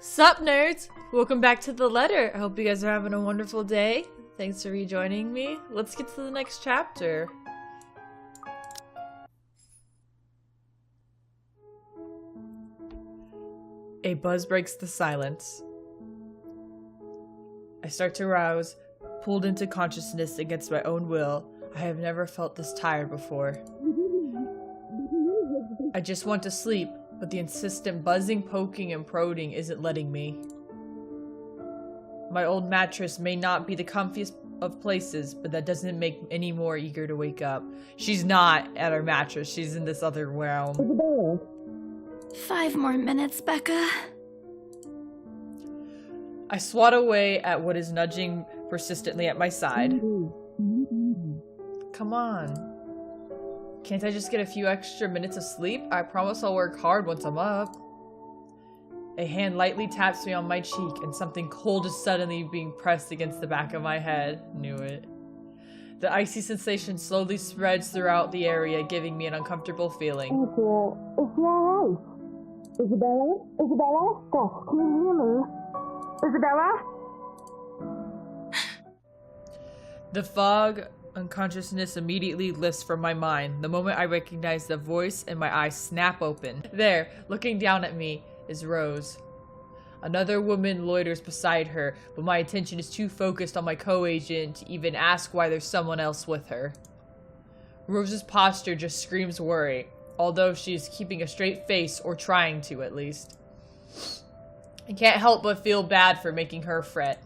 Sup, nerds? Welcome back to The Letter. I hope you guys are having a wonderful day. Thanks for rejoining me. Let's get to the next chapter. A buzz breaks the silence. I start to rouse, pulled into consciousness against my own will. I have never felt this tired before. I just want to sleep, but the insistent buzzing, poking, and prodding isn't letting me. My old mattress may not be the comfiest of places, but that doesn't make me any more eager to wake up. She's not at her mattress, she's in this other realm. Isabella. 5 more minutes, Becca. I swat away at what is nudging persistently at my side. Come on. Can't I just get a few extra minutes of sleep? I promise I'll work hard once I'm up. A hand lightly taps me on my cheek, and something cold is suddenly being pressed against the back of my head. Knew it. The icy sensation slowly spreads throughout the area, giving me an uncomfortable feeling. Is she alright? Isabella? Isabella? Gosh, can you hear me? Isabella? The fog unconsciousness immediately lifts from my mind. The moment I recognize the voice and my eyes snap open. There, looking down at me, is Rose. Another woman loiters beside her, but my attention is too focused on my co-agent to even ask why there's someone else with her. Rose's posture just screams worry, although she is keeping a straight face, or trying to at least. I can't help but feel bad for making her fret.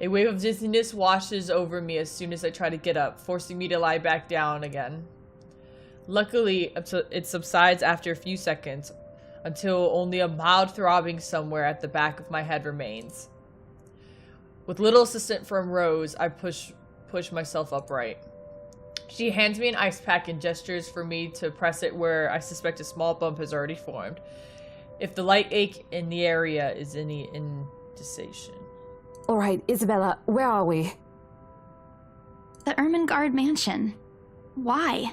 A wave of dizziness washes over me as soon as I try to get up, forcing me to lie back down again. Luckily, it subsides after a few seconds, until only a mild throbbing somewhere at the back of my head remains. With little assistance from Rose, I push myself upright. She hands me an ice pack and gestures for me to press it where I suspect a small bump has already formed, if the light ache in the area is any indication. Alright, Isabella, where are we? The Ermengarde Mansion. Why?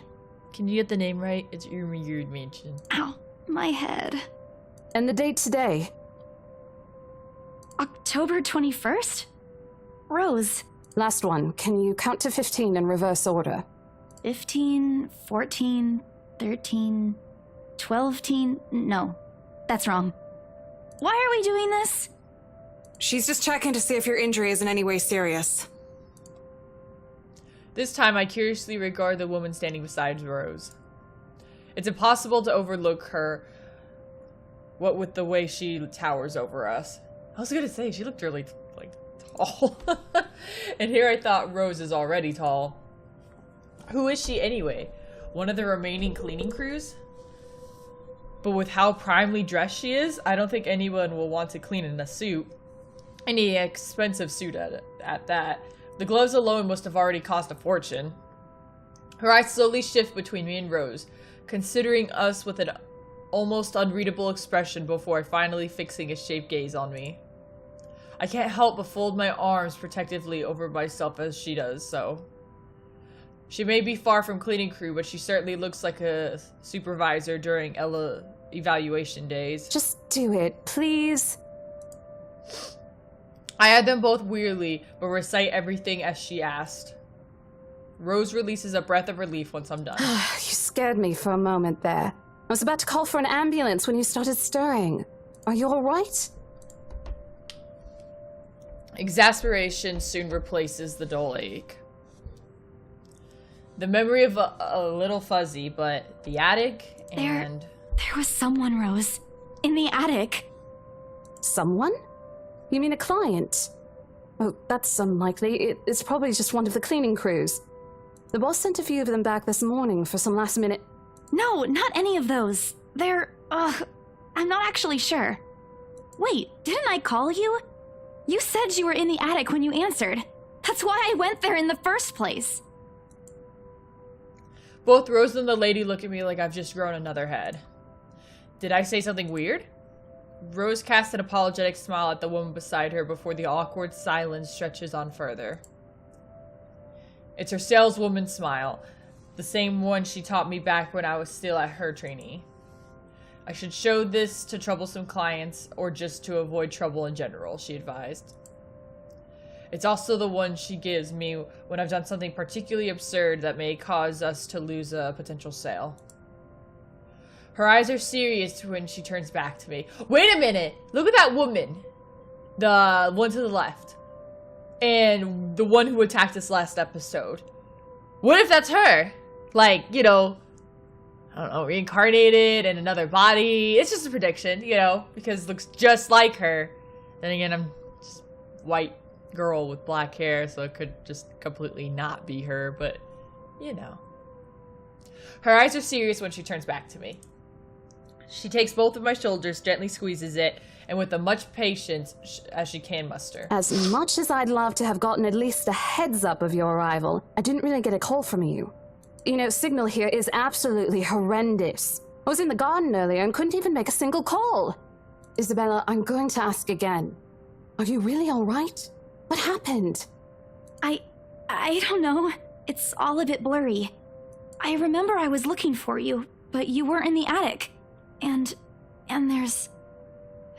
Can you get the name right? It's Ermengarde Mansion. Ow, my head. And the date today? October 21st? Rose. Last one. Can you count to 15 in reverse order? 15, 14, 13, 12, no, that's wrong. Why are we doing this? She's just checking to see if your injury is in any way serious. This time, I curiously regard the woman standing beside Rose. It's impossible to overlook her, what with the way she towers over us. I was gonna say, she looked really, tall. And here I thought Rose is already tall. Who is she anyway? One of the remaining cleaning crews? But with how primely dressed she is, I don't think anyone will want to clean in a suit. Any expensive suit at that. The gloves alone must have already cost a fortune. Her eyes slowly shift between me and Rose, considering us with an almost unreadable expression before finally fixing a sharp gaze on me. I can't help but fold my arms protectively over myself as she does so. She may be far from cleaning crew, but she certainly looks like a supervisor during evaluation days. Just do it, please. I eyed them both weirdly, but recite everything as she asked. Rose releases a breath of relief once I'm done. You scared me for a moment there. I was about to call for an ambulance when you started stirring. Are you alright? Exasperation soon replaces the dull ache. The memory of a little fuzzy, but the attic and... There was someone, Rose. In the attic. Someone? You mean a client? Oh, that's unlikely. It's probably just one of the cleaning crews. The boss sent a few of them back this morning for some last minute... No, not any of those. They're, I'm not actually sure. Wait, didn't I call you? You said you were in the attic when you answered. That's why I went there in the first place. Both Rose and the lady look at me like I've just grown another head. Did I say something weird? Rose casts an apologetic smile at the woman beside her before the awkward silence stretches on further. It's her saleswoman smile, the same one she taught me back when I was still at her trainee. I should show this to troublesome clients or just to avoid trouble in general, she advised. It's also the one she gives me when I've done something particularly absurd that may cause us to lose a potential sale. Her eyes are serious when she turns back to me. Wait a minute! Look at that woman! The one to the left. And the one who attacked us last episode. What if that's her? Like, you know, I don't know, reincarnated in another body. It's just a prediction, you know, because it looks just like her. Then again, I'm just white girl with black hair, so it could just completely not be her, but, you know. Her eyes are serious when she turns back to me. She takes both of my shoulders, gently squeezes it, and with as much patience as she can muster. As much as I'd love to have gotten at least a heads up of your arrival, I didn't really get a call from you. You know, signal here is absolutely horrendous. I was in the garden earlier and couldn't even make a single call. Isabella, I'm going to ask again. Are you really all right? What happened? I don't know. It's all a bit blurry. I remember I was looking for you, but you weren't in the attic. And there's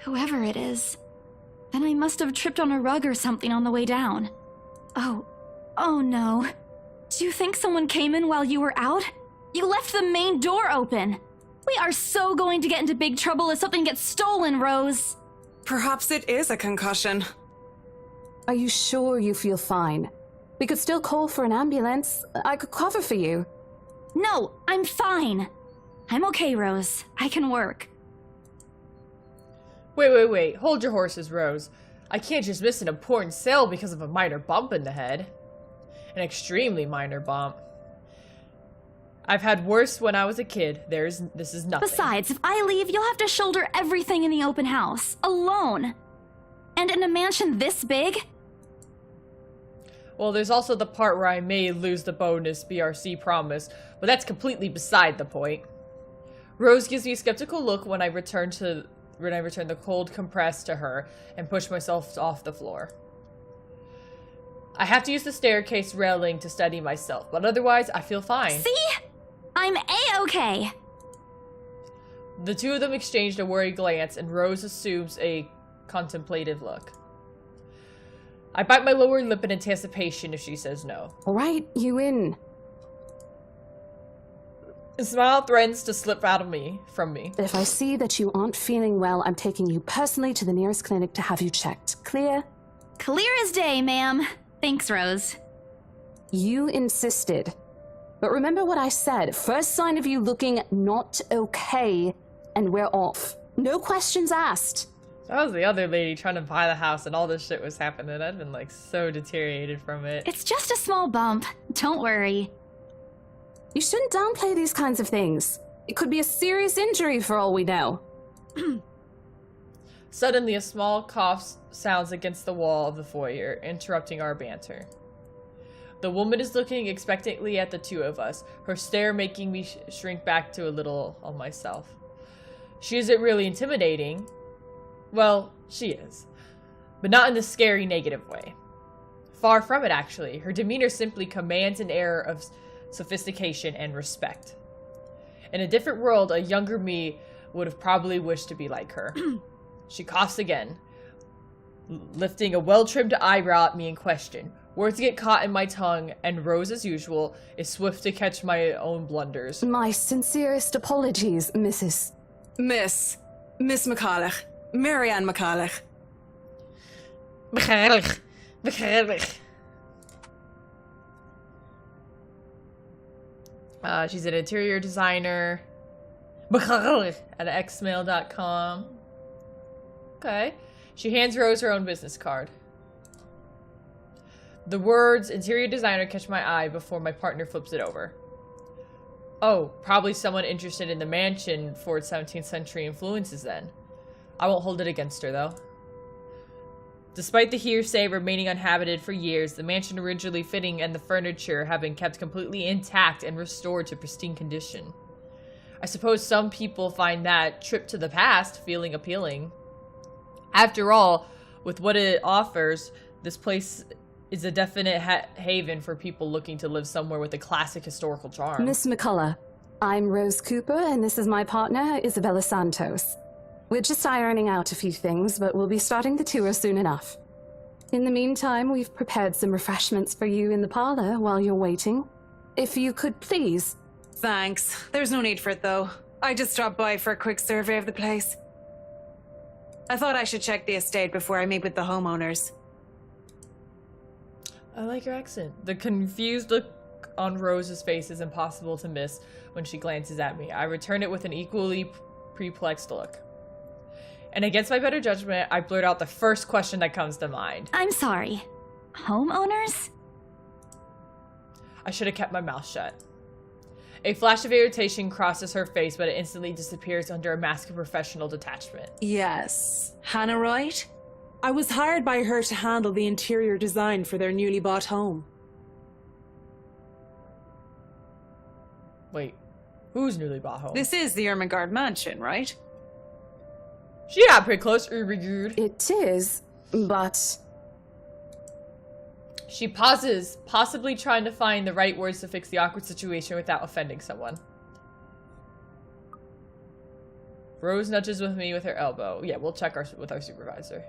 whoever it is. Then I must have tripped on a rug or something on the way down. Oh no. Do you think someone came in while you were out? You left the main door open. We are so going to get into big trouble if something gets stolen, Rose. Perhaps it is a concussion. Are you sure you feel fine? We could still call for an ambulance. I could cover for you. No, I'm fine. I'm okay, Rose. I can work. Wait. Hold your horses, Rose. I can't just miss an important sale because of a minor bump in the head. An extremely minor bump. I've had worse when I was a kid. This is nothing. Besides, if I leave, you'll have to shoulder everything in the open house, alone. And in a mansion this big? Well, there's also the part where I may lose the bonus BRC promise, but that's completely beside the point. Rose gives me a skeptical look when I return the cold compress to her and push myself off the floor. I have to use the staircase railing to steady myself, but otherwise I feel fine. See? I'm A-okay. The two of them exchanged a worried glance, and Rose assumes a contemplative look. I bite my lower lip in anticipation if she says no. All right, you in. A smile threatens to slip from me. If I see that you aren't feeling well, I'm taking you personally to the nearest clinic to have you checked. Clear? Clear as day, ma'am. Thanks, Rose. You insisted. But remember what I said. First sign of you looking not okay, and we're off. No questions asked. That was the other lady trying to buy the house and all this shit was happening. I'd been like so deteriorated from it. It's just a small bump. Don't worry. You shouldn't downplay these kinds of things. It could be a serious injury for all we know. Suddenly, a small cough sounds against the wall of the foyer, interrupting our banter. The woman is looking expectantly at the two of us, her stare making me shrink back to a little on myself. She isn't really intimidating. Well, she is. But not in the scary, negative way. Far from it, actually. Her demeanor simply commands an air of sophistication and respect. In a different world, a younger me would have probably wished to be like her. She coughs again, lifting a well-trimmed eyebrow at me in question. Words get caught in my tongue, and Rose, as usual, is swift to catch my own blunders. My sincerest apologies, Mrs. Miss McCulloch. Marianne McCulloch. She's an interior designer at xmail.com. Okay. She hands Rose her own business card. The words interior designer catch my eye before my partner flips it over. Oh, probably someone interested in the mansion for its 17th century influences then. I won't hold it against her though. Despite the hearsay remaining uninhabited for years, the mansion originally fitting and the furniture have been kept completely intact and restored to pristine condition. I suppose some people find that trip to the past feeling appealing. After all, with what it offers, this place is a definite haven for people looking to live somewhere with a classic historical charm. Miss McCullough, I'm Rose Cooper, and this is my partner, Isabella Santos. We're just ironing out a few things, but we'll be starting the tour soon enough. In the meantime, we've prepared some refreshments for you in the parlor while you're waiting. If you could please... Thanks. There's no need for it, though. I just dropped by for a quick survey of the place. I thought I should check the estate before I meet with the homeowners. I like your accent. The confused look on Rose's face is impossible to miss when she glances at me. I return it with an equally perplexed look. And against my better judgment, I blurt out the first question that comes to mind. I'm sorry. Homeowners? I should have kept my mouth shut. A flash of irritation crosses her face, but it instantly disappears under a mask of professional detachment. Yes. Hannah, right? I was hired by her to handle the interior design for their newly bought home. Wait, who's newly bought home? This is the Ermengarde mansion, right? Yeah, pretty close. Urigurd. It is, but... She pauses, possibly trying to find the right words to fix the awkward situation without offending someone. Rose nudges with me with her elbow. Yeah, we'll check with our supervisor.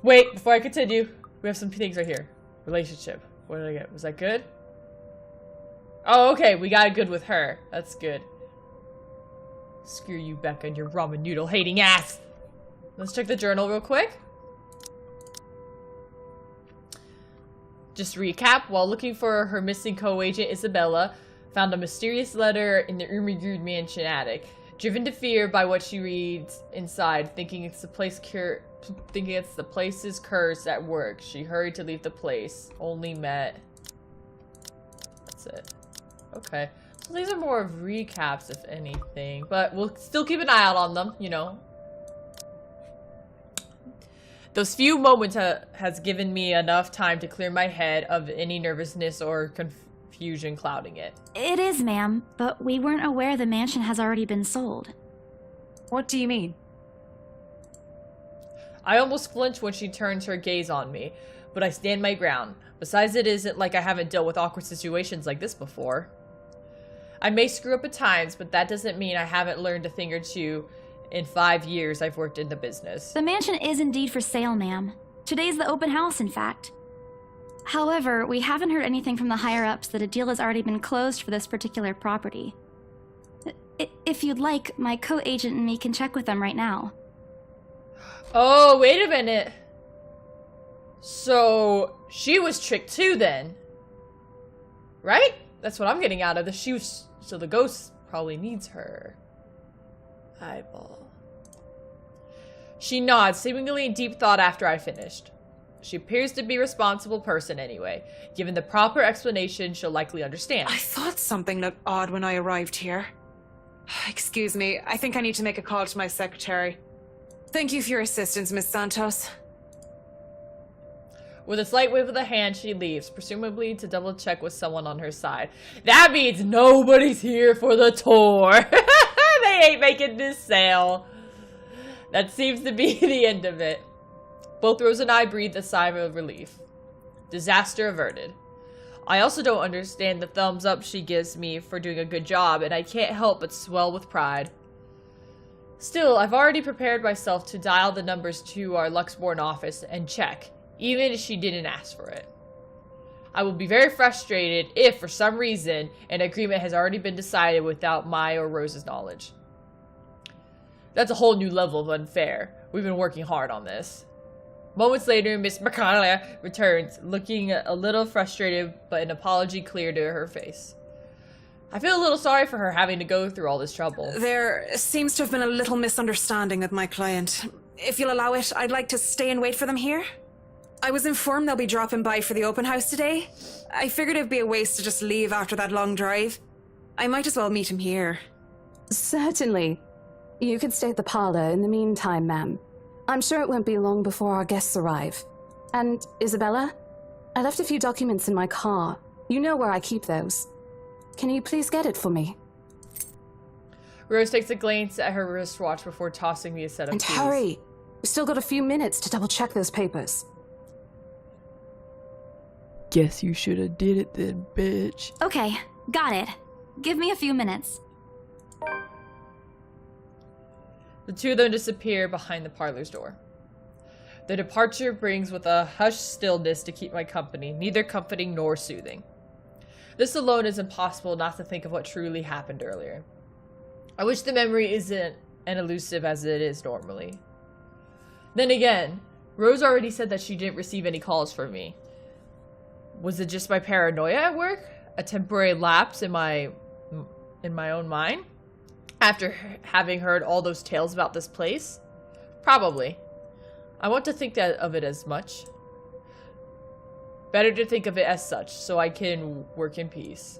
Wait, before I continue, we have some things right here. Relationship. What did I get? Was that good? Oh, okay, we got it good with her. That's good. Screw you, Becca, and your ramen noodle hating ass. Let's check the journal real quick. Just to recap, while looking for her missing co-agent, Isabella found a mysterious letter in the Ermengarde mansion attic. Driven to fear by what she reads inside, thinking it's the place's curse at work, she hurried to leave the place. Only met... That's it. Okay. So these are more of recaps, if anything. But we'll still keep an eye out on them, you know. Those few moments has given me enough time to clear my head of any nervousness or confusion clouding it. It is, ma'am, but we weren't aware the mansion has already been sold. What do you mean? I almost flinch when she turns her gaze on me, but I stand my ground. Besides, it isn't like I haven't dealt with awkward situations like this before. I may screw up at times, but that doesn't mean I haven't learned a thing or two in 5 years I've worked in the business. The mansion is indeed for sale, ma'am. Today's the open house, in fact. However, we haven't heard anything from the higher-ups that a deal has already been closed for this particular property. If you'd like, my co-agent and me can check with them right now. Oh, wait a minute. So, she was tricked too then. Right? That's what I'm getting out of this. So the ghost probably needs her. Eyeball. She nods, seemingly in deep thought after I finished. She appears to be a responsible person anyway. Given the proper explanation, she'll likely understand. I thought something looked odd when I arrived here. Excuse me, I think I need to make a call to my secretary. Thank you for your assistance, Miss Santos. With a slight wave of the hand, she leaves, presumably to double check with someone on her side. That means nobody's here for the tour. They ain't making this sale. That seems to be the end of it. Both Rose and I breathed a sigh of relief. Disaster averted. I also don't understand the thumbs up she gives me for doing a good job, and I can't help but swell with pride. Still, I've already prepared myself to dial the numbers to our Luxborn office and check, even if she didn't ask for it. I will be very frustrated if, for some reason, an agreement has already been decided without my or Rose's knowledge. That's a whole new level of unfair. We've been working hard on this. Moments later, Miss McConnell returns, looking a little frustrated, but an apology clear to her face. I feel a little sorry for her having to go through all this trouble. There seems to have been a little misunderstanding with my client. If you'll allow it, I'd like to stay and wait for them here. I was informed they'll be dropping by for the open house today. I figured it'd be a waste to just leave after that long drive. I might as well meet him here. Certainly. You could stay at the parlor in the meantime, ma'am. I'm sure it won't be long before our guests arrive. And, Isabella, I left a few documents in my car. You know where I keep those. Can you please get it for me? Rose takes a glance at her wristwatch before tossing me a set of And keys. hurry! We've still got a few minutes to double-check those papers. Guess you should have did it then, bitch. Okay, got it. Give me a few minutes. The two of them disappear behind the parlor's door. Their departure brings with a hushed stillness to keep my company, neither comforting nor soothing. This alone is impossible not to think of what truly happened earlier. I wish the memory isn't as elusive as it is normally. Then again, Rose already said that she didn't receive any calls from me. Was it just my paranoia at work? A temporary lapse in my own mind? After having heard all those tales about this place? Probably. I want to think of it as much. Better to think of it as such, so I can work in peace.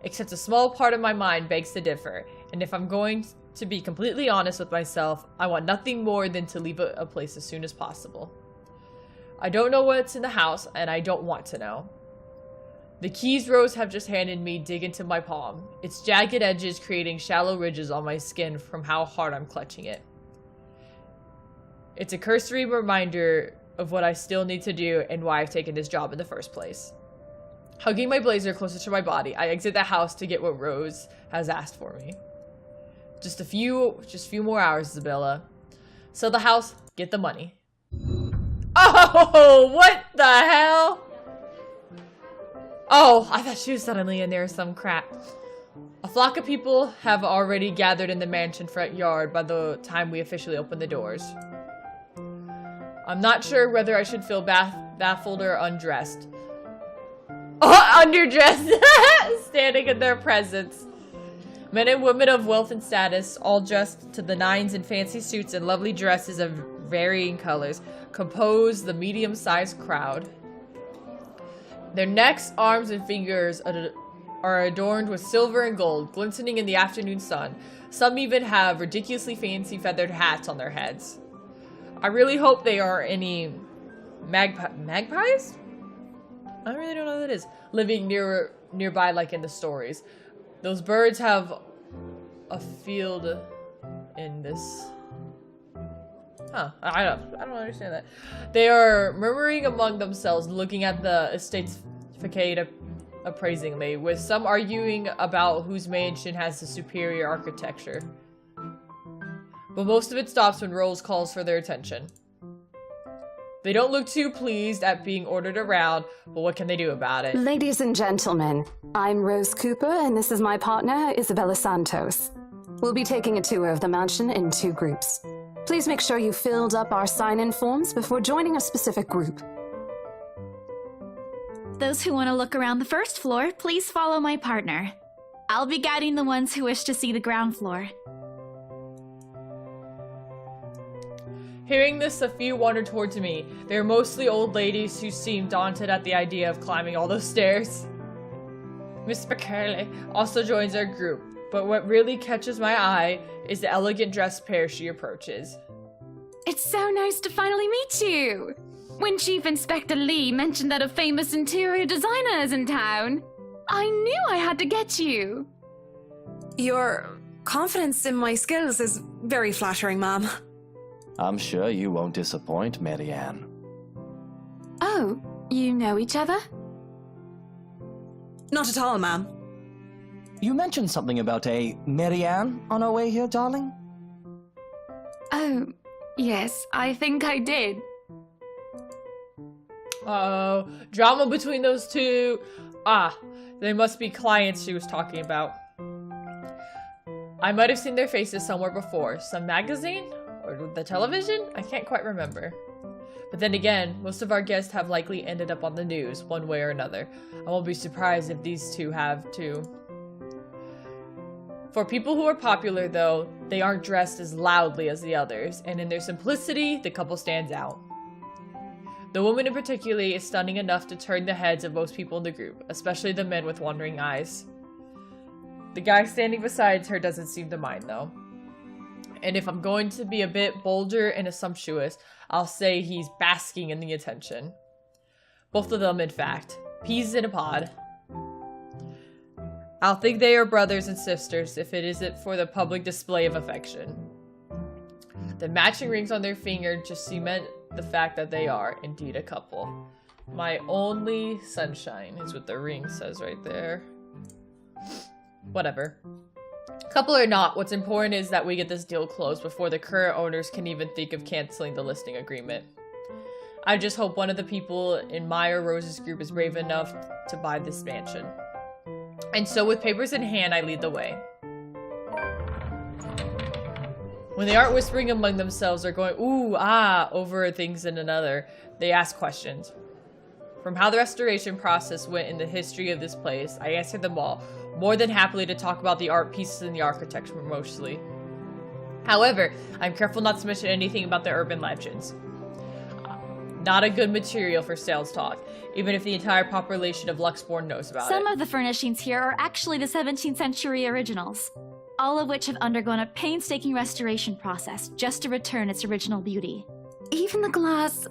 Except a small part of my mind begs to differ, and if I'm going to be completely honest with myself, I want nothing more than to leave a place as soon as possible. I don't know what's in the house, and I don't want to know. The keys Rose have just handed me dig into my palm, its jagged edges creating shallow ridges on my skin from how hard I'm clutching it. It's a cursory reminder of what I still need to do and why I've taken this job in the first place. Hugging my blazer closer to my body, I exit the house to get what Rose has asked for me. Just a few more hours, Isabella. Sell the house, get the money. Oh, what the hell? Oh, I thought she was suddenly in there or some crap. A flock of people have already gathered in the mansion front yard by the time we officially open the doors. I'm not sure whether I should feel baffled or undressed. Oh, underdressed! Standing in their presence. Men and women of wealth and status, all dressed to the nines in fancy suits and lovely dresses of varying colors, compose the medium-sized crowd. Their necks, arms, and fingers are adorned with silver and gold, glistening in the afternoon sun. Some even have ridiculously fancy feathered hats on their heads. I really hope they are any magpies? I really don't know what that is. Living nearby like in the stories. Those birds have a field in this. Huh, I don't understand that. They are murmuring among themselves, looking at the estate's facade appraisingly, with some arguing about whose mansion has the superior architecture. But most of it stops when Rose calls for their attention. They don't look too pleased at being ordered around, but what can they do about it? Ladies and gentlemen, I'm Rose Cooper, and this is my partner, Isabella Santos. We'll be taking a tour of the mansion in 2 groups. Please make sure you filled up our sign-in forms before joining a specific group. Those who want to look around the first floor, please follow my partner. I'll be guiding the ones who wish to see the ground floor. Hearing this, a few wander towards me. They are mostly old ladies who seem daunted at the idea of climbing all those stairs. Miss McCurley also joins our group, but what really catches my eye is the elegant dressed pair she approaches. It's so nice to finally meet you! When Chief Inspector Lee mentioned that a famous interior designer is in town, I knew I had to get you! Your confidence in my skills is very flattering, ma'am. I'm sure you won't disappoint, Marianne. Oh, you know each other? Not at all, ma'am. You mentioned something about a Marianne on our way here, darling? Oh, yes, I think I did. Uh-oh, drama between those two. Ah, they must be clients she was talking about. I might have seen their faces somewhere before. Some magazine? Or the television? I can't quite remember. But then again, most of our guests have likely ended up on the news, one way or another. I won't be surprised if these two have too. For people who are popular, though, they aren't dressed as loudly as the others, and in their simplicity, the couple stands out. The woman in particular is stunning enough to turn the heads of most people in the group, especially the men with wandering eyes. The guy standing beside her doesn't seem to mind, though. And if I'm going to be a bit bolder and assumptuous, I'll say he's basking in the attention. Both of them, in fact. Peas in a pod. I'll think they are brothers and sisters if it isn't for the public display of affection. The matching rings on their finger just cement the fact that they are indeed a couple. My only sunshine is what the ring says right there. Whatever. Couple or not, what's important is that we get this deal closed before the current owners can even think of canceling the listing agreement. I just hope one of the people in my or Rose's group is brave enough to buy this mansion. And so with papers in hand, I lead the way. When they aren't whispering among themselves or going, ooh, ah, over things in another, they ask questions. From how the restoration process went in the history of this place, I answered them all, more than happily to talk about the art pieces and the architecture mostly. However, I'm careful not to mention anything about the urban legends. Not a good material for sales talk, even if the entire population of Luxborn knows about it. Some of the furnishings here are actually the 17th century originals, all of which have undergone a painstaking restoration process just to return its original beauty. Even the glass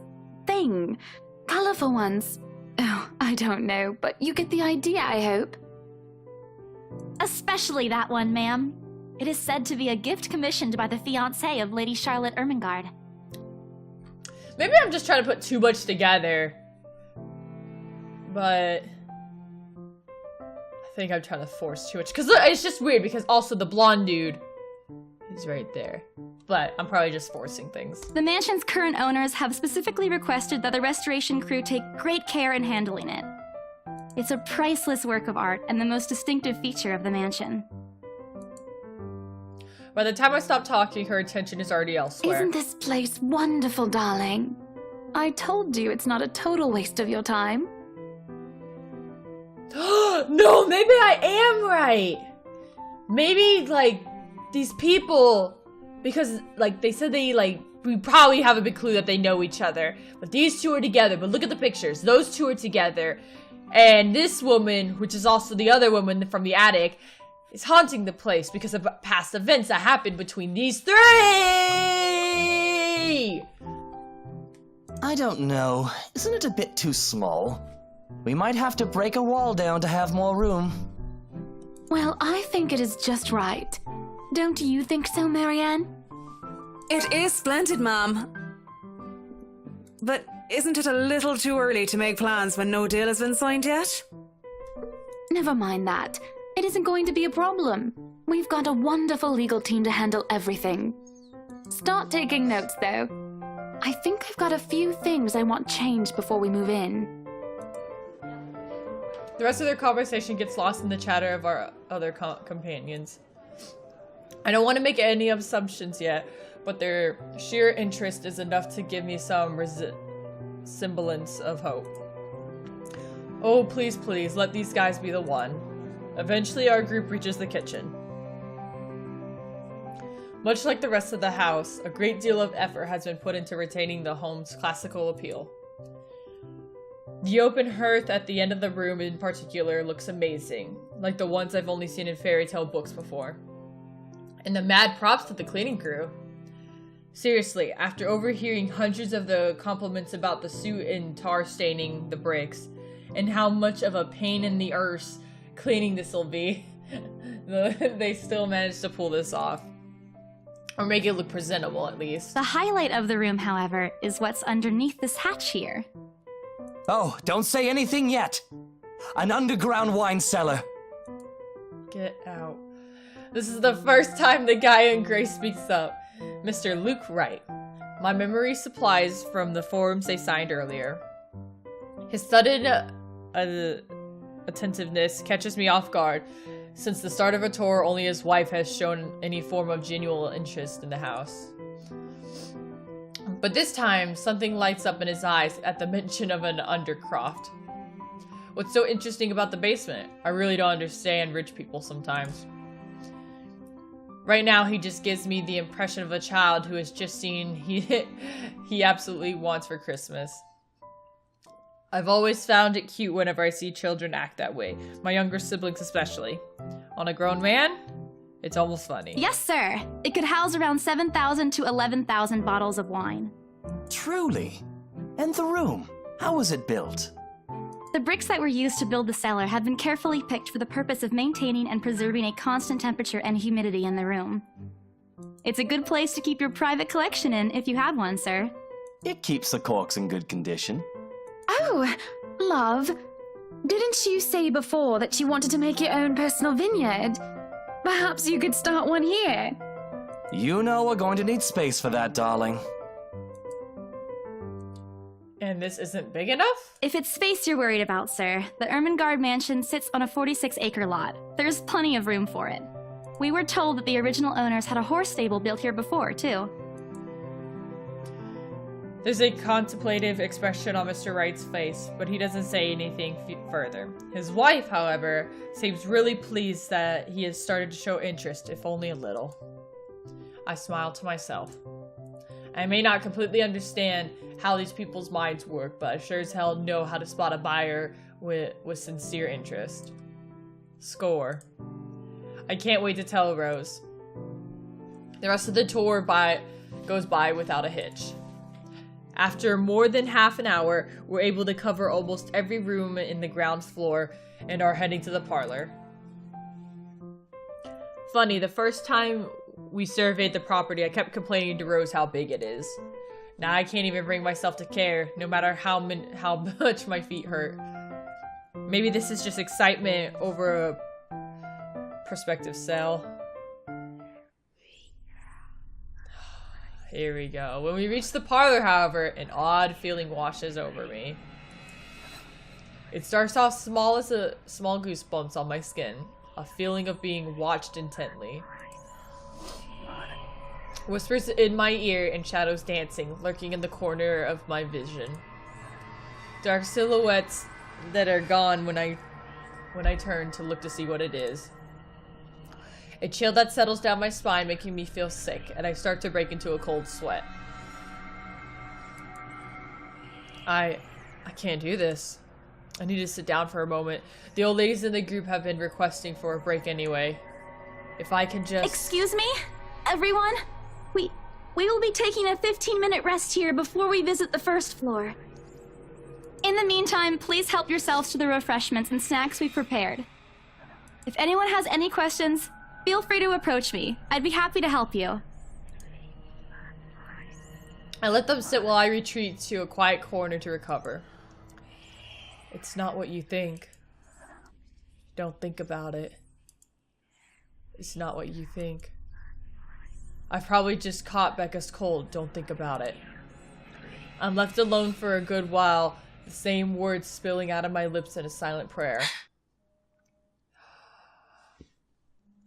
thing. Colorful ones. Oh, I don't know, but you get the idea, I hope. Especially that one, ma'am. It is said to be a gift commissioned by the fiancé of Lady Charlotte Ermengarde. Maybe I'm just trying to put too much together. But I think I'm trying to force too much. Because it's just weird because also the blonde dude is right there. But I'm probably just forcing things. The mansion's current owners have specifically requested that the restoration crew take great care in handling it. It's a priceless work of art and the most distinctive feature of the mansion. By the time I stop talking, her attention is already elsewhere. Isn't this place wonderful, darling? I told you it's not a total waste of your time. No, maybe I am right. Maybe, like, these people, because, like, they said they, like, we probably have a big clue that they know each other. But these two are together. But look at the pictures. Those two are together. And this woman, which is also the other woman from the attic, is haunting the place because of past events that happened between these three! I don't know. Isn't it a bit too small? We might have to break a wall down to have more room. Well, I think it is just right. Don't you think so, Marianne? It is splendid, ma'am. But isn't it a little too early to make plans when no deal has been signed yet? Never mind that. It isn't going to be a problem. We've got a wonderful legal team to handle everything. Start taking notes, though. I think I've got a few things I want changed before we move in. The rest of their conversation gets lost in the chatter of our other companions. I don't want to make any assumptions yet, but their sheer interest is enough to give me some semblance of hope. Oh, please, please, let these guys be the one. Eventually, our group reaches the kitchen. Much like the rest of the house, a great deal of effort has been put into retaining the home's classical appeal. The open hearth at the end of the room in particular looks amazing, like the ones I've only seen in fairy tale books before. And the mad props to the cleaning crew. Seriously, after overhearing hundreds of the compliments about the soot and tar staining the bricks, and how much of a pain in the arse cleaning this will be, they still managed to pull this off. Or make it look presentable, at least. The highlight of the room, however, is what's underneath this hatch here. Oh, don't say anything yet. An underground wine cellar. Get out. This is the first time the guy in gray speaks up. Mr. Luke Wright. My memory supplies from the forums they signed earlier. His sudden attentiveness catches me off guard. Since the start of a tour, only his wife has shown any form of genuine interest in the house. But this time, something lights up in his eyes at the mention of an undercroft. What's so interesting about the basement? I really don't understand rich people sometimes. Right now, he just gives me the impression of a child who has just seen he absolutely wants for Christmas. I've always found it cute whenever I see children act that way, my younger siblings especially. On a grown man, it's almost funny. Yes, sir. It could house around 7,000 to 11,000 bottles of wine. Truly. And the room, how was it built? The bricks that were used to build the cellar have been carefully picked for the purpose of maintaining and preserving a constant temperature and humidity in the room. It's a good place to keep your private collection in if you had one, sir. It keeps the corks in good condition. Oh, Oh, love. Didn't you say before that you wanted to make your own personal vineyard? Perhaps you could start one here. You know we're going to need space for that, darling. And this isn't big enough? If it's space you're worried about, sir, the Ermengarde mansion sits on a 46-acre lot. There's plenty of room for it. We were told that the original owners had a horse stable built here before, too. There's a contemplative expression on Mr. Wright's face, but he doesn't say anything further. His wife, however, seems really pleased that he has started to show interest, if only a little. I smile to myself. I may not completely understand how these people's minds work, but I sure as hell know how to spot a buyer with sincere interest. Score. I can't wait to tell Rose. The rest of the tour goes by without a hitch. After more than half an hour, we're able to cover almost every room in the ground floor and are heading to the parlor. Funny, the first time we surveyed the property, I kept complaining to Rose how big it is. Now I can't even bring myself to care, no matter how much my feet hurt. Maybe this is just excitement over a prospective sale. Here we go. When we reach the parlor, however, an odd feeling washes over me. It starts off small as a small goosebumps on my skin. A feeling of being watched intently. Whispers in my ear and shadows dancing, lurking in the corner of my vision. Dark silhouettes that are gone when I turn to look to see what it is. A chill that settles down my spine, making me feel sick, and I start to break into a cold sweat. I can't do this. I need to sit down for a moment. The old ladies in the group have been requesting for a break anyway. If I can just... Excuse me? Everyone? We will be taking a 15-minute rest here before we visit the first floor. In the meantime, please help yourselves to the refreshments and snacks we've prepared. If anyone has any questions, feel free to approach me. I'd be happy to help you. I let them sit while I retreat to a quiet corner to recover. It's not what you think. Don't think about it. It's not what you think. I've probably just caught Becca's cold. Don't think about it. I'm left alone for a good while, the same words spilling out of my lips in a silent prayer.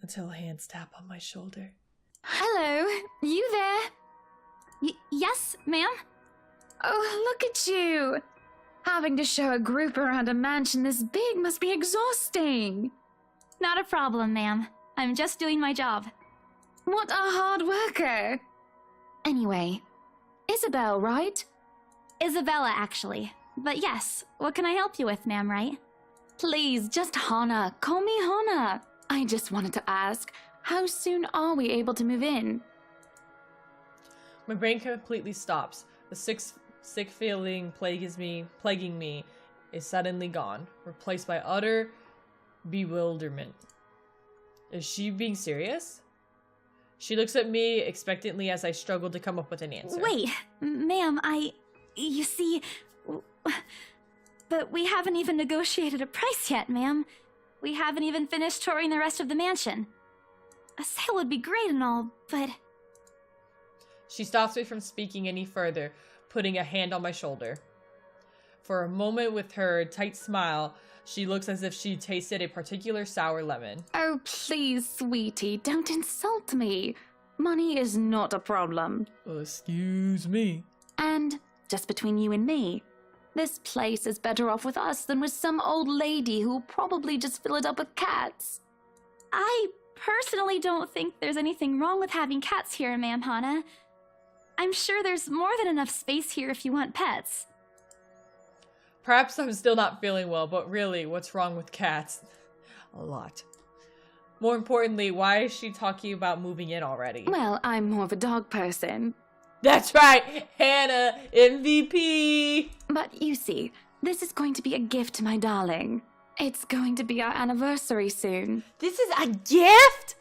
Until a hand tap on my shoulder. Hello, you there? Yes, ma'am? Oh, look at you. Having to show a group around a mansion this big must be exhausting. Not a problem, ma'am. I'm just doing my job. What a hard worker. Anyway, Isabel, right? Isabella, actually. But yes, what can I help you with, ma'am, right? Please, just Hannah. Call me Hannah. I just wanted to ask, how soon are we able to move in? My brain completely stops. The sick feeling plaguing me is suddenly gone, replaced by utter bewilderment. Is she being serious? She looks at me expectantly as I struggle to come up with an answer. Wait, ma'am, you see, but we haven't even negotiated a price yet, ma'am. We haven't even finished touring the rest of the mansion. A sale would be great and all, but... She stops me from speaking any further, putting a hand on my shoulder. For a moment, with her tight smile, she looks as if she tasted a particular sour lemon. Oh, please, sweetie, don't insult me. Money is not a problem. Excuse me. And, just between you and me, this place is better off with us than with some old lady who'll probably just fill it up with cats. I personally don't think there's anything wrong with having cats here, ma'am Hannah. I'm sure there's more than enough space here if you want pets. Perhaps I'm still not feeling well, but really, what's wrong with cats? A lot. More importantly, why is she talking about moving in already? Well, I'm more of a dog person. That's right! Hannah, MVP! But you see, this is going to be a gift to my darling. It's going to be our anniversary soon. This is a gift?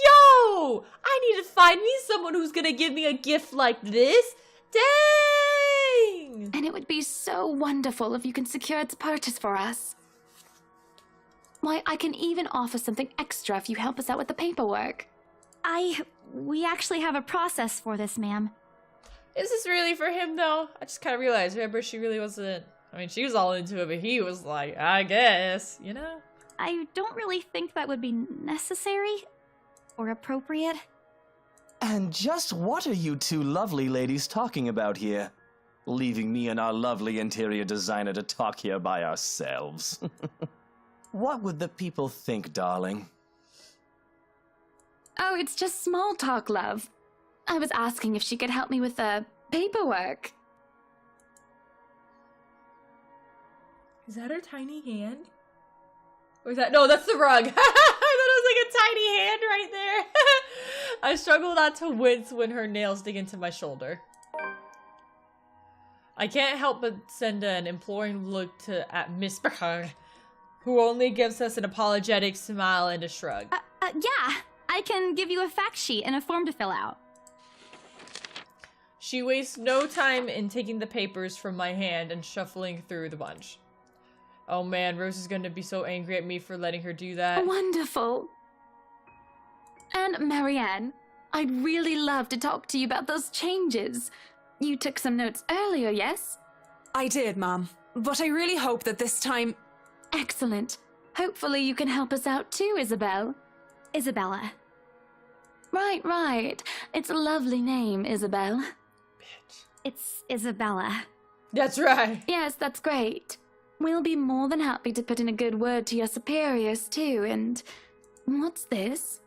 Yo! I need to find me someone who's gonna give me a gift like this. Dang! thing. And it would be so wonderful if you can secure its purchase for us. Why, I can even offer something extra if you help us out with the paperwork. We actually have a process for this, ma'am. Is this really for him, though? I just kind of realized, remember, she really wasn't... I mean, she was all into it, but he was like, I guess, you know? I don't really think that would be necessary or appropriate. And just what are you two lovely ladies talking about here? Leaving me and our lovely interior designer to talk here by ourselves. What would the people think, darling? Oh, it's just small talk, love. I was asking if she could help me with the paperwork. Is that her tiny hand? Or is that... No, that's the rug. I thought it was like a tiny hand right there. I struggle not to wince when her nails dig into my shoulder. I can't help but send an imploring look at Miss Bernard, who only gives us an apologetic smile and a shrug. Yeah, I can give you a fact sheet and a form to fill out. She wastes no time in taking the papers from my hand and shuffling through the bunch. Oh man, Rose is gonna be so angry at me for letting her do that. Wonderful. And Marianne, I'd really love to talk to you about those changes. You took some notes earlier, yes? I did, Mom. But I really hope that this time... Excellent. Hopefully you can help us out too, Isabel. Isabella. Right. It's a lovely name, Isabel. Bitch. It's Isabella. That's right. Yes, that's great. We'll be more than happy to put in a good word to your superiors too, and... What's this?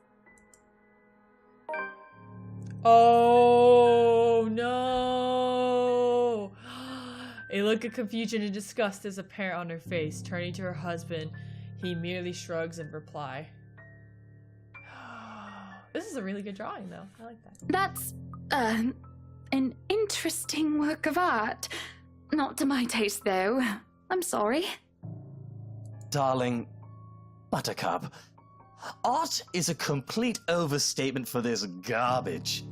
Oh no! A look of confusion and disgust is apparent on her face. Turning to her husband, he merely shrugs in reply. This is a really good drawing, though. I like that. That's, an interesting work of art. Not to my taste, though. I'm sorry. Darling, Buttercup, art is a complete overstatement for this garbage.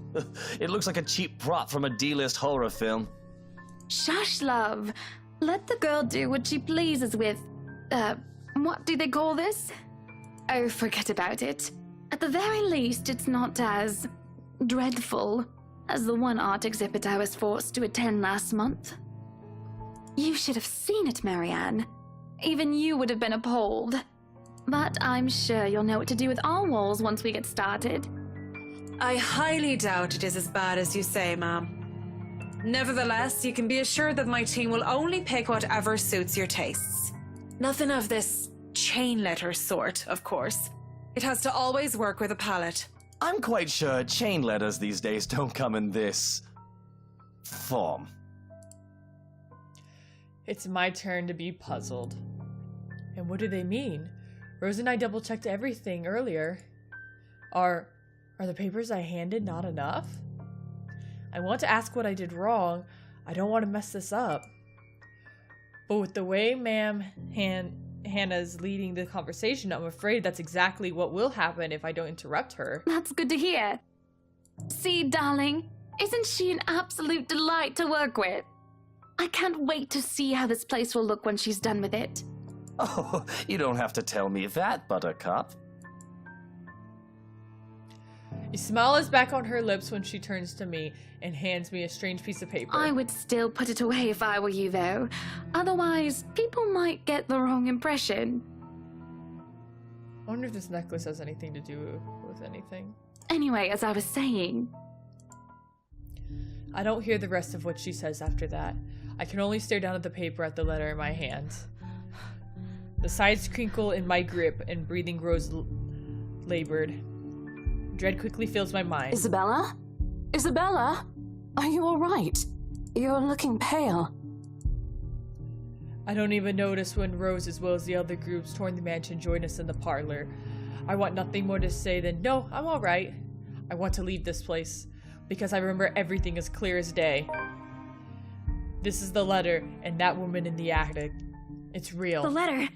It looks like a cheap prop from a D-list horror film. Shush, love. Let the girl do what she pleases with, what do they call this? Oh, forget about it. At the very least, it's not as dreadful as the one art exhibit I was forced to attend last month. You should have seen it, Marianne. Even you would have been appalled. But I'm sure you'll know what to do with our walls once we get started. I highly doubt it is as bad as you say, Ma'am. Nevertheless, you can be assured that my team will only pick whatever suits your tastes. Nothing of this chain letter sort, of course. It has to always work with a palette. I'm quite sure chain letters these days don't come in this form. It's my turn to be puzzled. And what do they mean? Rose and I double-checked everything earlier. Are the papers I handed not enough? I want to ask what I did wrong. I don't want to mess this up. But with the way Hannah's leading the conversation, I'm afraid that's exactly what will happen if I don't interrupt her. That's good to hear. See, darling, isn't she an absolute delight to work with? I can't wait to see how this place will look when she's done with it. Oh, you don't have to tell me that, Buttercup. A smile is back on her lips when she turns to me and hands me a strange piece of paper. I would still put it away if I were you, though. Otherwise, people might get the wrong impression. I wonder if this necklace has anything to do with anything. Anyway, as I was saying... I don't hear the rest of what she says after that. I can only stare down at the paper at the letter in my hands. The sides crinkle in my grip and breathing grows labored. Dread quickly fills my mind. Isabella? Isabella? Are you alright? You're looking pale. I don't even notice when Rose, as well as the other groups touring the mansion, join us in the parlor. I want nothing more to say than, no, I'm alright. I want to leave this place, because I remember everything as clear as day. This is the letter, and that woman in the attic. It's real. The letter.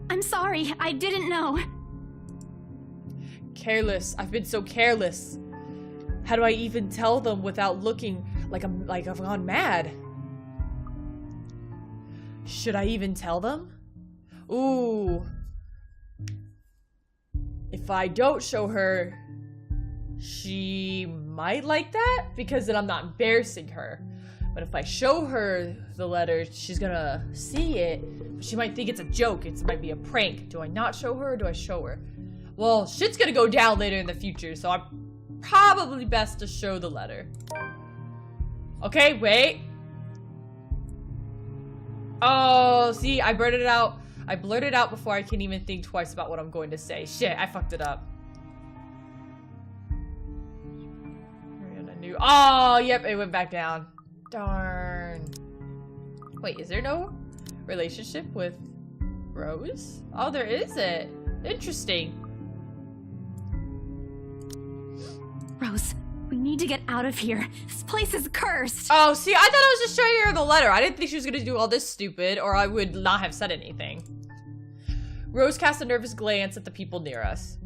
I'm sorry, I didn't know. Careless. I've been so careless. How do I even tell them without looking like I've gone mad? Should I even tell them? Ooh. If I don't show her, she might like that because then I'm not embarrassing her. But if I show her the letter, she's gonna see it. She might think it's a joke. It might be a prank. Do I not show her or do I show her? Well, shit's gonna go down later in the future, so I'm probably best to show the letter. Okay, wait. Oh, see, I blurted it out. I blurted out before I can even think twice about what I'm going to say. Shit, I fucked it up. Oh, yep, it went back down. Darn. Wait, is there no relationship with Rose? Oh, there isn't. Interesting. Rose, we need to get out of here. This place is cursed. Oh, see, I thought I was just showing her the letter. I didn't think she was gonna do all this stupid, or I would not have said anything. Rose cast a nervous glance at the people near us.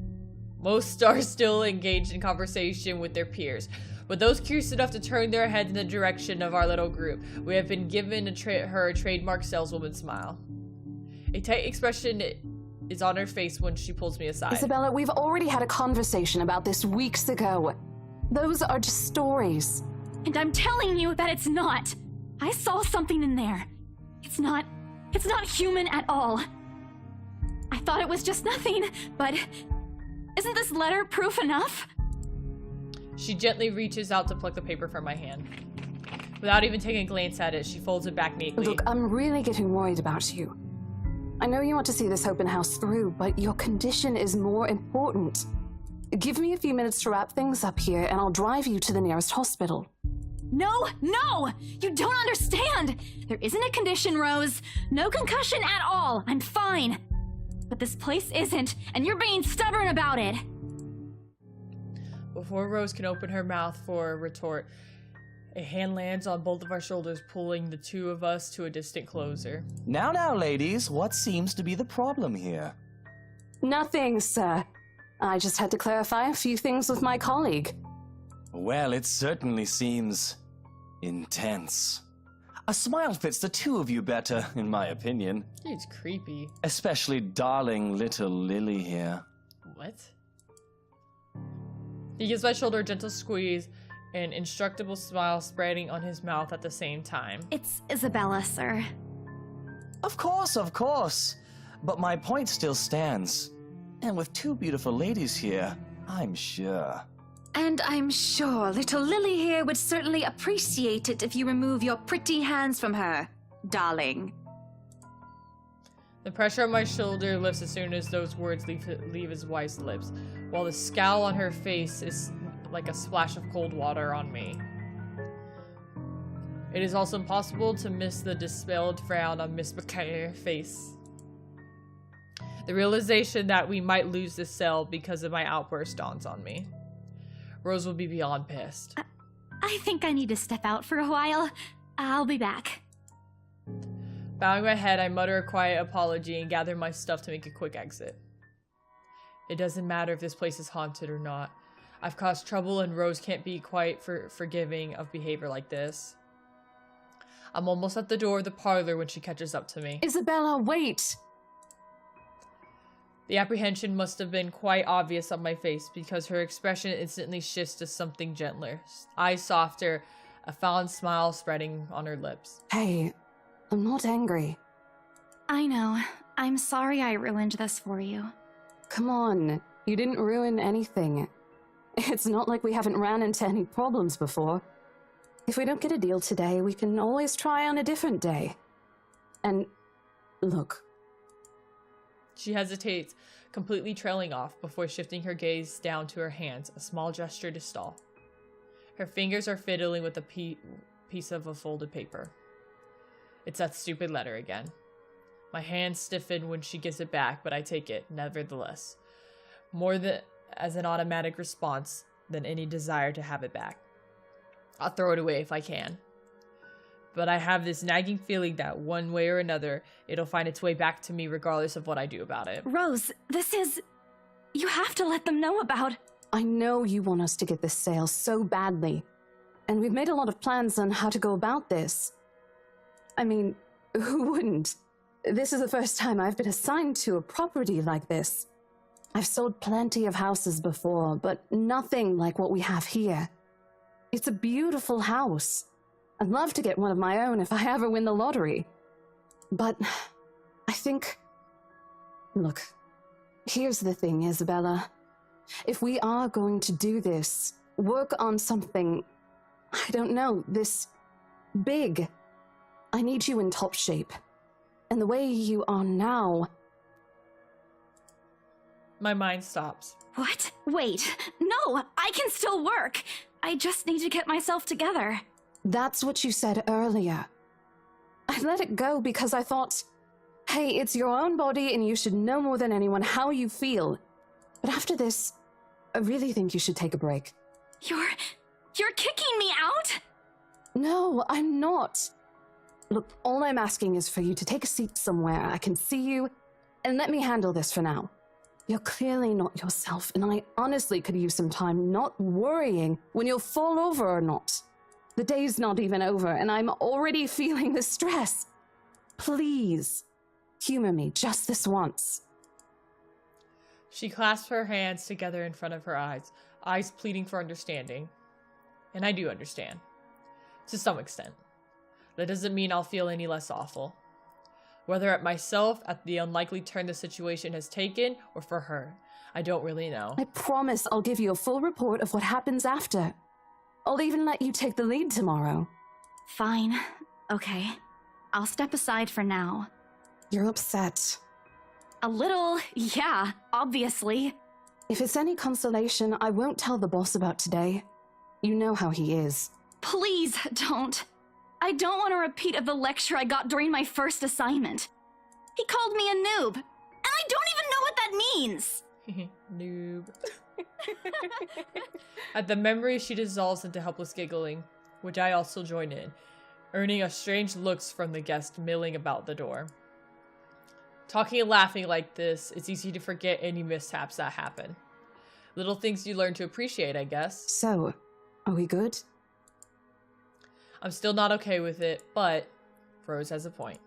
Most are still engaged in conversation with their peers, but those curious enough to turn their heads in the direction of our little group, we have been given her a trademark saleswoman smile. A tight expression is on her face when she pulls me aside. Isabella, we've already had a conversation about this weeks ago. Those are just stories. And I'm telling you that it's not. I saw something in there. It's not human at all. I thought it was just nothing, but isn't this letter proof enough? She gently reaches out to pluck the paper from my hand. Without even taking a glance at it, she folds it back neatly. Look, I'm really getting worried about you. I know you want to see this open house through, but your condition is more important. Give me a few minutes to wrap things up here, and I'll drive you to the nearest hospital. No! You don't understand! There isn't a condition, Rose. No concussion at all. I'm fine. But this place isn't, and you're being stubborn about it. Before Rose can open her mouth for a retort, a hand lands on both of our shoulders, pulling the two of us to a distant closer. Now, ladies, what seems to be the problem here? Nothing, sir. I just had to clarify a few things with my colleague. Well, it certainly seems intense. A smile fits the two of you better, in my opinion. It's creepy. Especially darling little Lily here. What? He gives my shoulder a gentle squeeze, an instructable smile spreading on his mouth at the same time. It's Isabella, sir. Of course. But my point still stands. And with two beautiful ladies here, I'm sure. And I'm sure little Lily here would certainly appreciate it if you remove your pretty hands from her, darling. The pressure on my shoulder lifts as soon as those words leave his wife's lips, while the scowl on her face is like a splash of cold water on me. It is also impossible to miss the dispelled frown on Miss McKay's face. The realization that we might lose this cell because of my outburst dawns on me. Rose will be beyond pissed. I think I need to step out for a while. I'll be back. Bowing my head, I mutter a quiet apology and gather my stuff to make a quick exit. It doesn't matter if this place is haunted or not. I've caused trouble and Rose can't be quite forgiving of behavior like this. I'm almost at the door of the parlor when she catches up to me. Isabella, wait! The apprehension must have been quite obvious on my face because her expression instantly shifts to something gentler, eyes softer, a fond smile spreading on her lips. Hey, I'm not angry. I know. I'm sorry I ruined this for you. Come on, you didn't ruin anything. It's not like we haven't ran into any problems before. If we don't get a deal today, we can always try on a different day. And look. She hesitates, completely trailing off before shifting her gaze down to her hands, a small gesture to stall. Her fingers are fiddling with a piece of a folded paper. It's that stupid letter again. My hands stiffen when she gives it back, but I take it, nevertheless. More as an automatic response than any desire to have it back. I'll throw it away if I can. But I have this nagging feeling that one way or another, it'll find its way back to me regardless of what I do about it. Rose, you have to let them know about... I know you want us to get this sale so badly. And we've made a lot of plans on how to go about this. I mean, Who wouldn't? This is the first time I've been assigned to a property like this. I've sold plenty of houses before, but nothing like what we have here. It's a beautiful house. I'd love to get one of my own if I ever win the lottery. But I think... Look, here's the thing, Isabella. If we are going to do this, work on something, I don't know, this big, I need you in top shape. And the way you are now... My mind stops. What? Wait. No, I can still work. I just need to get myself together. That's what you said earlier. I let it go because I thought, hey, it's your own body and you should know more than anyone how you feel. But after this, I really think you should take a break. You're kicking me out? No, I'm not. Look, all I'm asking is for you to take a seat somewhere I can see you, and let me handle this for now. You're clearly not yourself, and I honestly could use some time not worrying when you'll fall over or not. The day's not even over, and I'm already feeling the stress. Please, humor me just this once. She clasped her hands together in front of her eyes pleading for understanding. And I do understand. To some extent. That doesn't mean I'll feel any less awful. Whether at myself, at the unlikely turn the situation has taken, or for her, I don't really know. I promise I'll give you a full report of what happens after. I'll even let you take the lead tomorrow. Fine. Okay. I'll step aside for now. You're upset. A little, yeah, obviously. If it's any consolation, I won't tell the boss about today. You know how he is. Please don't. I don't want a repeat of the lecture I got during my first assignment. He called me a noob, and I don't even know what that means. Noob. At the memory, she dissolves into helpless giggling, which I also join in, earning a strange looks from the guest milling about the door. Talking and laughing like this, it's easy to forget any mishaps that happen. Little things you learn to appreciate, I guess. So, are we good? I'm still not okay with it, but Rose has a point.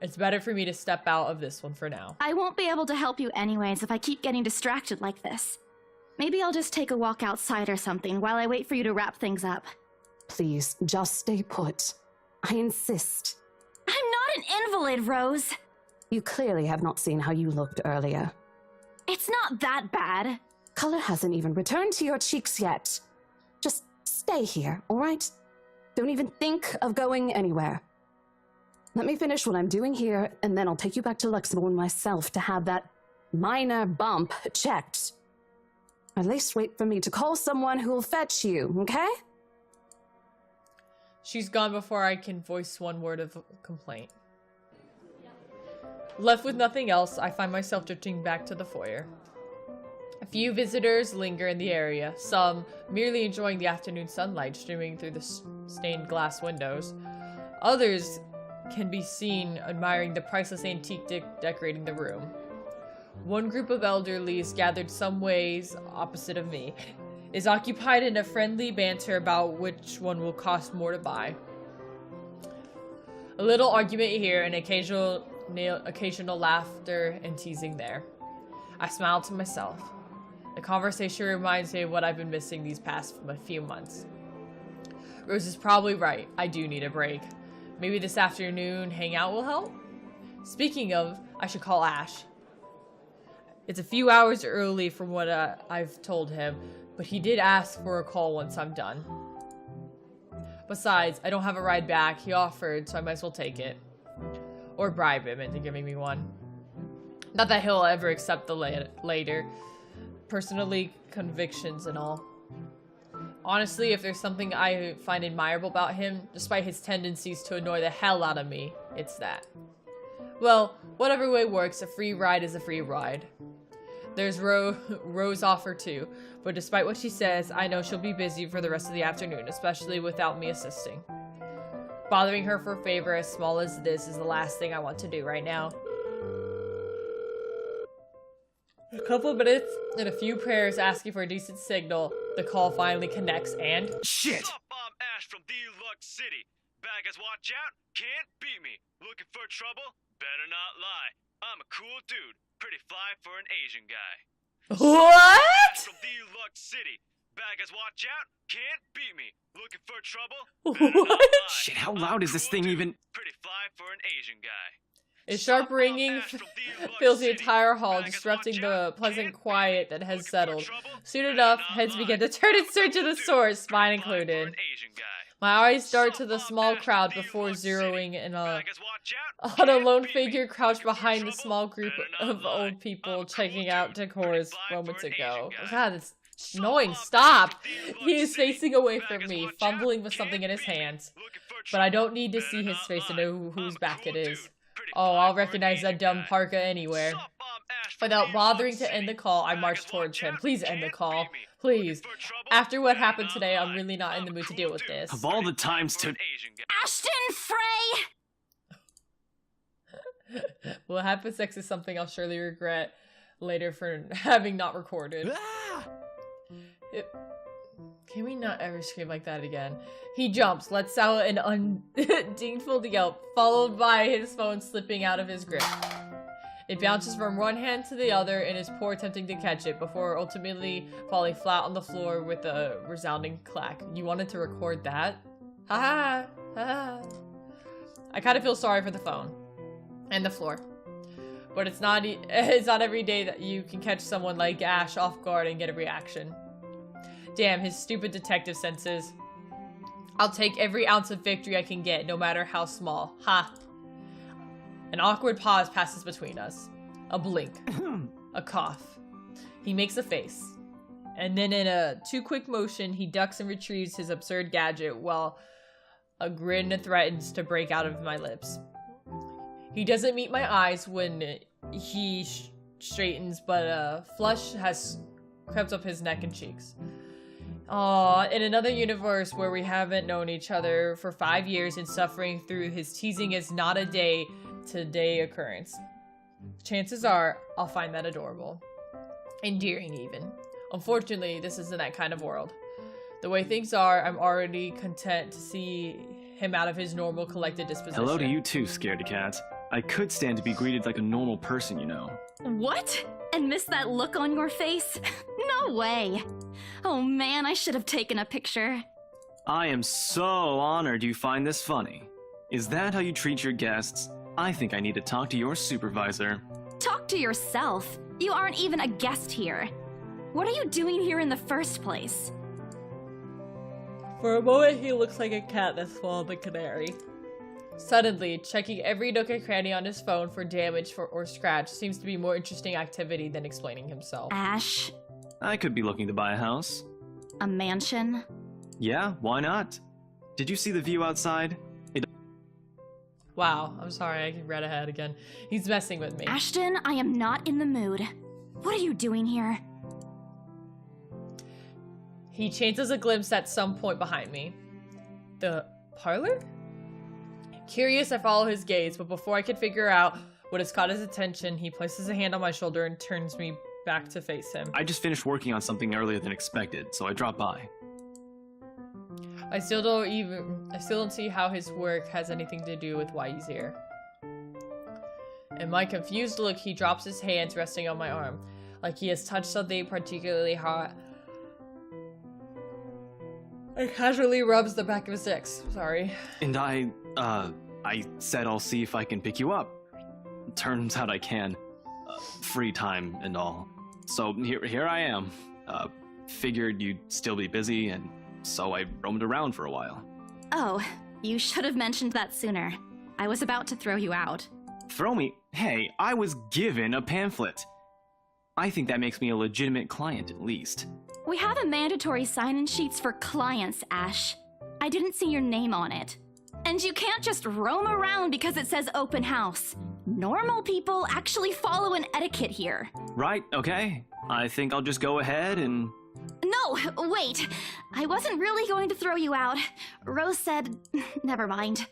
It's better for me to step out of this one for now. I won't be able to help you anyways if I keep getting distracted like this. Maybe I'll just take a walk outside or something while I wait for you to wrap things up. Please, just stay put. I insist. I'm not an invalid, Rose. You clearly have not seen how you looked earlier. It's not that bad. Color hasn't even returned to your cheeks yet. Just stay here, all right? Don't even think of going anywhere. Let me finish what I'm doing here, and then I'll take you back to Luxembourg myself to have that minor bump checked. At least wait for me to call someone who will fetch you, okay? She's gone before I can voice one word of complaint. Left with nothing else, I find myself drifting back to the foyer. A few visitors linger in the area, some merely enjoying the afternoon sunlight streaming through the stained glass windows. Others can be seen admiring the priceless antique decorating the room. One group of elderlies gathered some ways opposite of me is occupied in a friendly banter about which one will cost more to buy. A little argument here and occasional laughter and teasing there. I smile to myself. The conversation reminds me of what I've been missing these past few months. Rose is probably right. I do need a break. Maybe this afternoon hangout will help? Speaking of, I should call Ash. It's a few hours early from what I've told him, but he did ask for a call once I'm done. Besides, I don't have a ride back. He offered, so I might as well take it. Or bribe him into giving me one. Not that he'll ever accept the later. Personally, convictions and all. Honestly, if there's something I find admirable about him, despite his tendencies to annoy the hell out of me, it's that. Well, whatever way works, a free ride is a free ride. There's Rose offer too, but despite what she says, I know she'll be busy for the rest of the afternoon, especially without me assisting. Bothering her for a favor as small as this is the last thing I want to do right now. A couple minutes and a few prayers asking for a decent signal, the call finally connects and... Shit! What's up, I'm Ash from Deluxe City. Bad guys watch out, can't beat me. Looking for trouble? Better not lie. I'm a cool dude, pretty fly for an Asian guy. What? From Deluxe City. Bad guys watch out, can't beat me. Looking for trouble? Better not What? lie. Shit, how I'm loud a is this cool thing dude, even? Pretty fly for an Asian guy. A sharp ringing fills the entire hall, disrupting the pleasant quiet that has settled. Soon enough, heads begin to turn in search of the source, mine included. My eyes dart to the small crowd before zeroing in on a lone figure crouched behind the small group of old people checking out decors moments ago. God, it's annoying. Stop! He is facing away from me, fumbling with something in his hands. But I don't need to see his face to know whose back it is. Oh, I'll recognize that dumb parka anywhere. Without bothering to end the call, I march towards him. Please end the call. Please. After what happened today, I'm really not in the mood to deal with this. Of all the times to... Ashton Frey! Well, having sex is something I'll surely regret later for having not recorded. Can we not ever scream like that again? He jumps, lets out an undingful yelp, followed by his phone slipping out of his grip. It bounces from one hand to the other in his poor attempting to catch it before ultimately falling flat on the floor with a resounding clack. You wanted to record that? Ha ha. I kind of feel sorry for the phone and the floor. But it's not every day that you can catch someone like Ash off guard and get a reaction. Damn, his stupid detective senses. I'll take every ounce of victory I can get, no matter how small. Ha. An awkward pause passes between us. A blink. A cough. He makes a face. And then in a too-quick motion, he ducks and retrieves his absurd gadget while a grin threatens to break out of my lips. He doesn't meet my eyes when he straightens, but a flush has crept up his neck and cheeks. Aw, in another universe where we haven't known each other for 5 years and suffering through his teasing is not a day-to-day occurrence. Chances are, I'll find that adorable. Endearing, even. Unfortunately, this isn't that kind of world. The way things are, I'm already content to see him out of his normal, collected disposition. Hello to you too, scaredy cat. I could stand to be greeted like a normal person, you know. What? And miss that look on your face? No way. Oh man, I should have taken a picture. I am so honored you find this funny. Is that how you treat your guests? I think I need to talk to your supervisor. Talk to yourself. You aren't even a guest here. What are you doing here in the first place? For a moment, he looks like a cat that swallowed a canary. Suddenly, checking every nook and cranny on his phone for damage or scratch seems to be more interesting activity than explaining himself. Ash? I could be looking to buy a house. A mansion? Yeah, why not? Did you see the view outside? Wow, I'm sorry, I read ahead again. He's messing with me. Ashton, I am not in the mood. What are you doing here? He chances a glimpse at some point behind me. The parlor? Curious, I follow his gaze, but before I can figure out what has caught his attention, he places a hand on my shoulder and turns me back to face him. I just finished working on something earlier than expected, so I dropped by. I still don't see how his work has anything to do with why he's here. In my confused look, he drops his hands resting on my arm, like he has touched something particularly hot. And casually rubs the back of his neck. Sorry. And I said I'll see if I can pick you up. Turns out I can. Free time and all. So here I am. Figured you'd still be busy, and so I roamed around for a while. Oh, you should have mentioned that sooner. I was about to throw you out. Throw me? Hey, I was given a pamphlet. I think that makes me a legitimate client, at least. We have a mandatory sign-in sheets for clients, Ash. I didn't see your name on it. And you can't just roam around because it says open house. Normal people actually follow an etiquette here. Right, okay. I think I'll just go ahead and... No, wait. I wasn't really going to throw you out. Rose said... Never mind.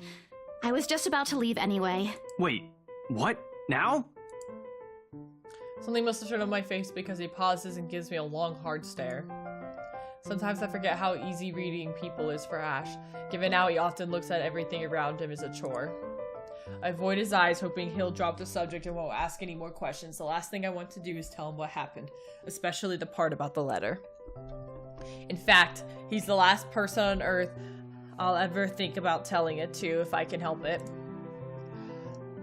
I was just about to leave anyway. Wait, what? Now? Something must have turned on my face because he pauses and gives me a long, hard stare. Sometimes I forget how easy reading people is for Ash, given how he often looks at everything around him as a chore. I avoid his eyes, hoping he'll drop the subject and won't ask any more questions. The last thing I want to do is tell him what happened, especially the part about the letter. In fact, he's the last person on Earth I'll ever think about telling it to if I can help it.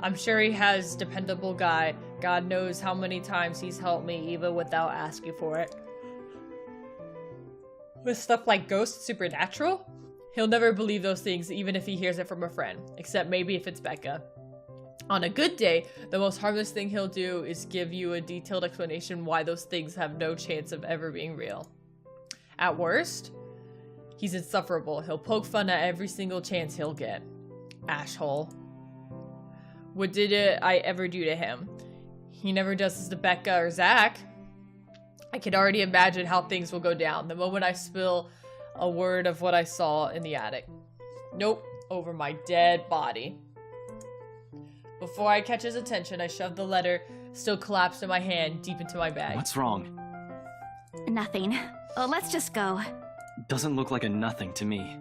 I'm sure he has dependable guy. God knows how many times he's helped me even without asking for it. With stuff like ghosts, supernatural? He'll never believe those things even if he hears it from a friend, except maybe if it's Becca. On a good day, the most harmless thing he'll do is give you a detailed explanation why those things have no chance of ever being real. At worst, he's insufferable. He'll poke fun at every single chance he'll get. Ashhole. What did I ever do to him? He never does this to Becca or Zach. I can already imagine how things will go down the moment I spill a word of what I saw in the attic. Nope, over my dead body. Before I catch his attention, I shove the letter, still collapsed in my hand, deep into my bag. What's wrong? Nothing. Let's just go. Doesn't look like a nothing to me.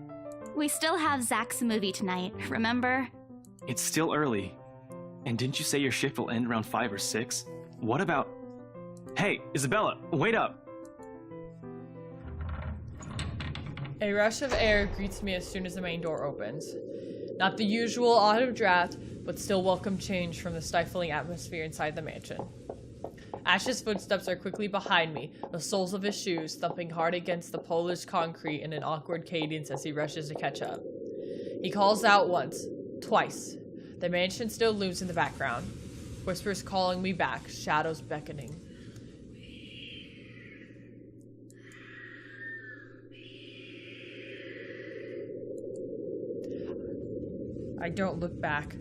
We still have Zach's movie tonight, remember? It's still early. And didn't you say your shift will end around 5 or 6? What about... Hey, Isabella, wait up! A rush of air greets me as soon as the main door opens. Not the usual autumn draft, but still welcome change from the stifling atmosphere inside the mansion. Ash's footsteps are quickly behind me, the soles of his shoes thumping hard against the polished concrete in an awkward cadence as he rushes to catch up. He calls out once, twice. The mansion still looms in the background. Whispers calling me back, shadows beckoning. I don't look back.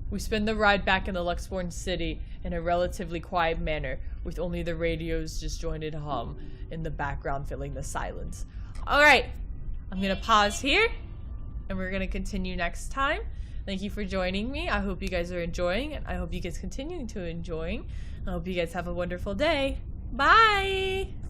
We spend the ride back in the Luxborn city in a relatively quiet manner, with only the radio's disjointed hum in the background filling the silence. Alright, I'm gonna pause here, and we're gonna continue next time. Thank you for joining me. I hope you guys are enjoying, and I hope you guys continue to enjoying. I hope you guys have a wonderful day. Bye!